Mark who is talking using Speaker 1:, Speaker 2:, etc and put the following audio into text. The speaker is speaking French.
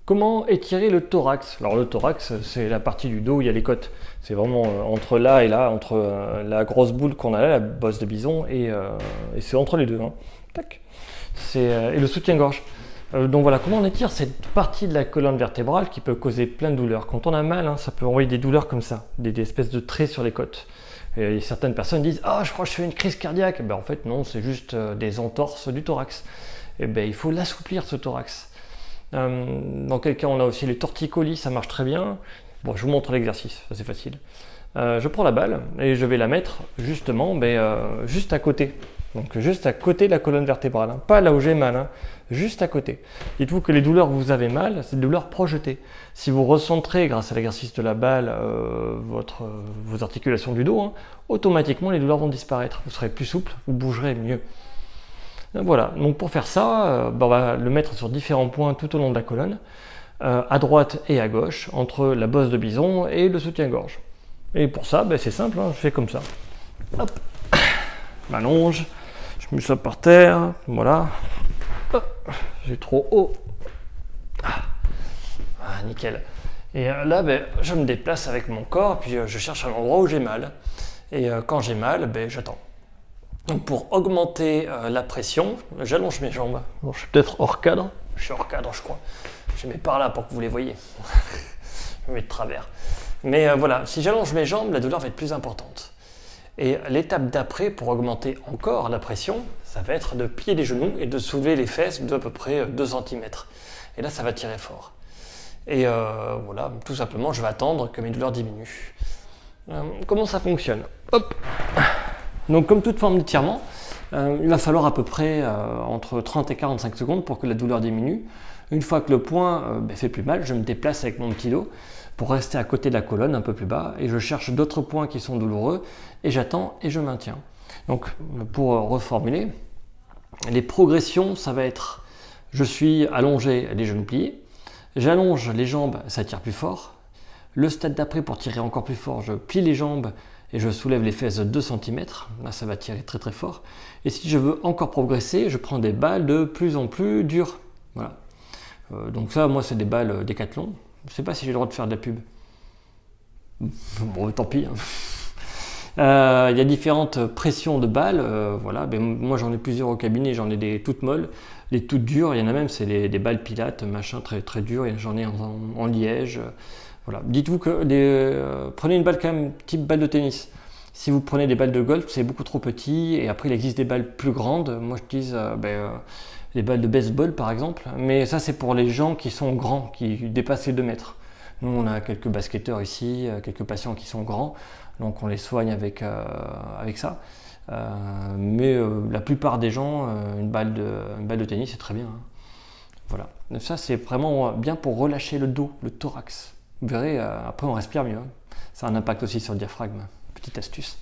Speaker 1: Comment étirer le thorax? Alors le thorax, c'est la partie du dos où il y a les côtes. C'est vraiment entre là et là, entre la grosse boule qu'on a là, la bosse de bison, et c'est entre les deux. Hein. Tac. Et le soutien-gorge. Donc voilà, comment on étire cette partie de la colonne vertébrale qui peut causer plein de douleurs. Quand on a mal, hein, ça peut envoyer des douleurs comme ça, des espèces de traits sur les côtes. Et certaines personnes disent « Ah, je crois que je fais une crise cardiaque ». Ben, en fait, non, c'est juste des entorses du thorax. Et ben, il faut l'assouplir, ce thorax. Dans quel cas on a aussi les torticolis, ça marche très bien. Bon, je vous montre l'exercice, c'est facile. Je prends la balle et je vais la mettre justement juste à côté. Donc juste à côté de la colonne vertébrale, hein. Pas là où j'ai mal, hein. Juste à côté. Dites-vous que les douleurs que vous avez mal, c'est des douleurs projetées. Si vous recentrez grâce à l'exercice de la balle vos articulations du dos, hein, automatiquement les douleurs vont disparaître. Vous serez plus souple, vous bougerez mieux. Voilà, donc pour faire ça, on va le mettre sur différents points tout au long de la colonne, à droite et à gauche, entre la bosse de bison et le soutien-gorge. Et pour ça, c'est simple, hein, je fais comme ça. Hop, je m'allonge, je mets ça par terre, voilà. J'ai trop haut. Ah, nickel. Et là, je me déplace avec mon corps, puis je cherche un endroit où j'ai mal. Et quand j'ai mal, j'attends. Donc pour augmenter la pression, j'allonge mes jambes. Bon, je suis peut-être hors cadre. Je suis hors cadre, je crois. Je mets par là pour que vous les voyez. Je me mets de travers. Mais voilà, si j'allonge mes jambes, la douleur va être plus importante. Et l'étape d'après, pour augmenter encore la pression, ça va être de plier les genoux et de soulever les fesses d'à peu près 2 cm. Et là, ça va tirer fort. Et voilà, tout simplement, je vais attendre que mes douleurs diminuent. Comment ça fonctionne? Hop. Donc comme toute forme d'étirement, il va falloir à peu près entre 30 et 45 secondes pour que la douleur diminue. Une fois que le point fait plus mal, je me déplace avec mon petit dos pour rester à côté de la colonne un peu plus bas et je cherche d'autres points qui sont douloureux et j'attends et je maintiens. Donc pour reformuler, les progressions, ça va être je suis allongé, les genoux pliés, j'allonge les jambes, ça tire plus fort. Le stade d'après, pour tirer encore plus fort, je plie les jambes et je soulève les fesses de 2 cm, là ça va tirer très très fort. Et si je veux encore progresser, je prends des balles de plus en plus dures. Voilà. Donc ça, moi c'est des balles Décathlon. Je ne sais pas si j'ai le droit de faire de la pub. Bon, tant pis. Hein. Il y a différentes pressions de balles. Voilà. Moi j'en ai plusieurs au cabinet, j'en ai des toutes molles, des toutes dures. Il y en a même, c'est des balles pilates, machin, très très dures. J'en ai en liège. Voilà. Dites-vous que prenez une balle quand même type balle de tennis. Si vous prenez des balles de golf, c'est beaucoup trop petit. Et après, il existe des balles plus grandes. Moi, j'utilise les balles de baseball, par exemple. Mais ça, c'est pour les gens qui sont grands, qui dépassent les 2 mètres. Nous, on a quelques basketteurs ici, quelques patients qui sont grands. Donc, on les soigne avec ça. Mais la plupart des gens, une balle de tennis, c'est très bien. Hein. Voilà. Ça, c'est vraiment bien pour relâcher le dos, le thorax. Vous verrez, après on respire mieux. Ça a un impact aussi sur le diaphragme. Petite astuce.